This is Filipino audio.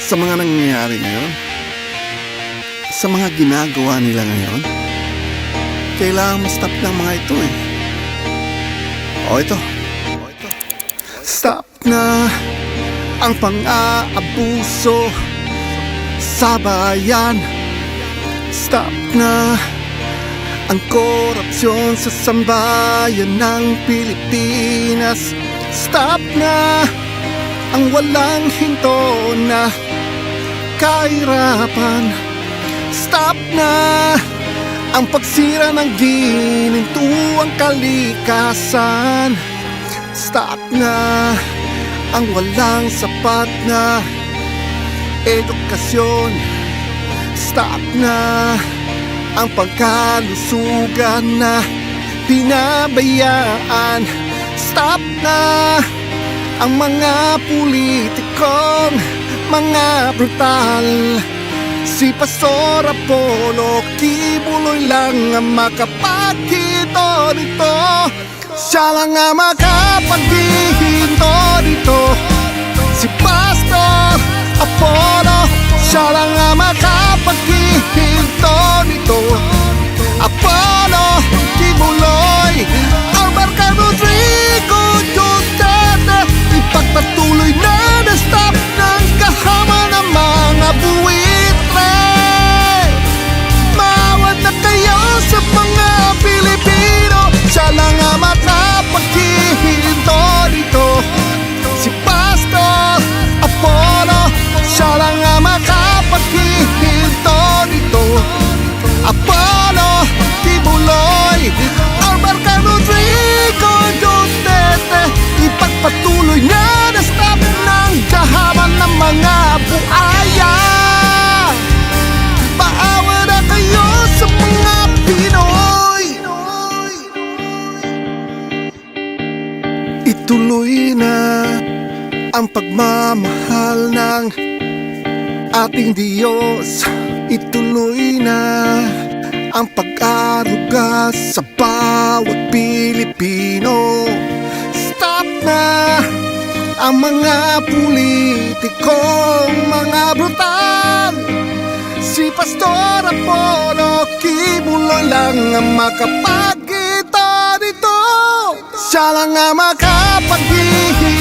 sa mga nangyayari ngayon, sa mga ginagawa nila ngayon. Kailangan ma-stop ng mga ito eh. Ito. Stop na ang pang-aabuso sa bayan. Stop na ang korupsyon sa sambayan ng Pilipinas. Stop na ang walang hinto na kahirapan. Stop na ang pagsira ng ginintuang kalikasan. Stop na ang walang sapat na edukasyon. Stop na ang pagkalusugan na pinabayaan. Stop na ang mga politikong mga brutal. Si Pastor Apollo Kibuloy lang ang makapaghinto dito. Siya lang ang makapaghinto dito. Si Pastor Apollo, siya lang ang makapaghinto dito. Apollo Kibuloy, Albarca Rodrigo Duterte, ipagpatuloy na na-stop ng kahama ng mga buwitre. Mawad na kayo sa mga Pilipino. Siya lang ang makapaghinto dito. Si Pastor Apollo, siya lang ang makapaghinto dito. Apollo Kibuloy, Albarca Rodrigo Duterte, ipagpatuloy na na-stop ng kahaman ng mga buaya. Paawa na kayo sa mga Pinoy. Ituloy na ang pagmamahal ng ating Diyos. Ituloy na ang pag-aruga sa bawat Pilipino. Stop na ang mga politikong mga brutal. Si Pastor Apollo Kibuloy lang ang makapaghinto dito. Siya lang ang makapaghinto